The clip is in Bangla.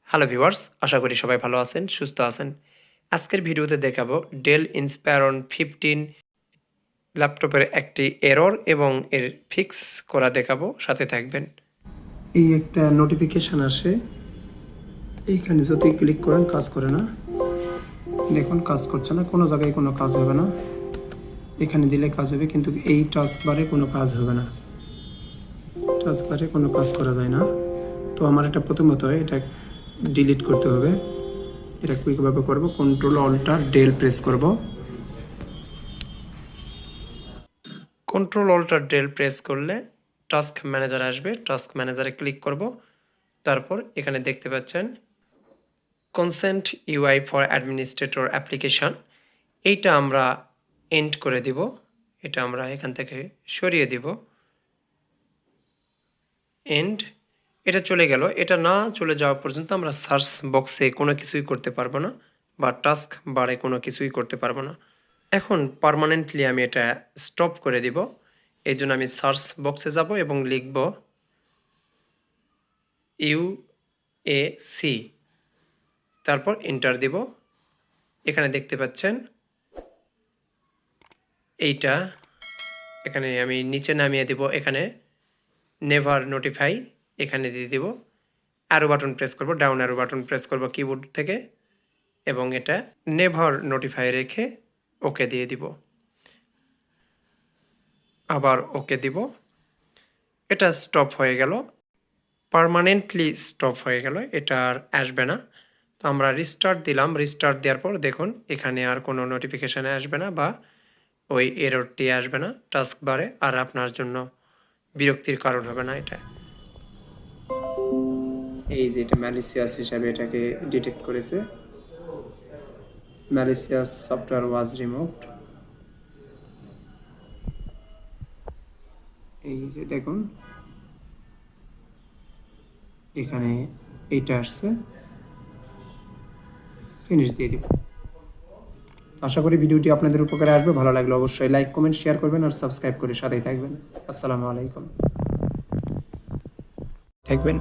হ্যালো ভিউয়ার্স, আশা করি সবাই ভালো আছেন, সুস্থ আছেন। আজকের ভিডিওতে দেখাবো ডেল ইন্সপায়রন 15 ল্যাপটপের একটি এরর এবং এর ফিক্স করা দেখাবো, সাথে থাকবেন। এই একটা নোটিফিকেশন আসে, এইখানে যদি ক্লিক করেন কাজ করে না, দেখুন কাজ করছে না, কোনো জায়গায় কোনো কাজ হবে না। এখানে দিলে কাজ হবে, কিন্তু এই টাস্কবারে কোনো কাজ হবে না, টাস্কবারে কোনো কাজ করা যায় না। তো আমার এটা প্রথমত এটা ডিলিট করতে হবে। এটা কুইকভাবে করব, কন্ট্রোল অল্টার ডেল প্রেস করব। কন্ট্রোল অল্টার ডেল প্রেস করলে টাস্ক ম্যানেজার আসবে, টাস্ক ম্যানেজারে ক্লিক করব। তারপর এখানে দেখতে পাচ্ছেন consent UI for administrator application, এইটা আমরা এন্ড করে দিব। এটা আমরা এখান থেকে সরিয়ে দিব, এন্ড। এটা চলে গেল। এটা না চলে যাওয়া পর্যন্ত আমরা সার্চ বক্সে কোনো কিছুই করতে পারবো না, বা টাস্ক বারে কোনো কিছুই করতে পারবো না। এখন পার্মানেন্টলি আমি এটা স্টপ করে দিব। এই জন্য আমি সার্চ বক্সে যাব এবং লিখব UAC, তারপর এন্টার দিব। এখানে দেখতে পাচ্ছেন এইটা, এখানে আমি নিচে নামিয়ে দিব। এখানে নেভার নোটিফাই এখানে দিয়ে দিব। অ্যারো বাটন প্রেস করব, ডাউন অ্যারো বাটন প্রেস করব কিবোর্ড থেকে, এবং এটা নেভার নোটিফাই রেখে ওকে দিয়ে দিব। আবার ওকে দিব। এটা স্টপ হয়ে গেল, পার্মানেন্টলি স্টপ হয়ে গেল, এটা আর আসবে না। তো আমরা রিস্টার্ট দিলাম। রিস্টার্ট দেওয়ার পর দেখুন এখানে আর কোনো নোটিফিকেশানে আসবে না, বা ওই এররটি আসবে না টাস্ক বারে, আর আপনার জন্য বিরক্তির কারণ হবে না এটা। এই যে এটা ম্যালিসিয়াস হিসাবে এটাকে ডিটেক্ট করেছে। ম্যালিসিয়াস সফটওয়্যার ওয়াজ রিমুভড। এই যে দেখুন এখানে এইটা আসছে, ফিনিশ দিয়ে দিব। আশা করি ভিডিওটি আপনাদের উপকারে আসবে। ভালো লাগলে অবশ্যই লাইক, কমেন্ট, শেয়ার করবেন আর সাবস্ক্রাইব করে সাথেই থাকবেন। আসসালামু আলাইকুম। থাকবেন।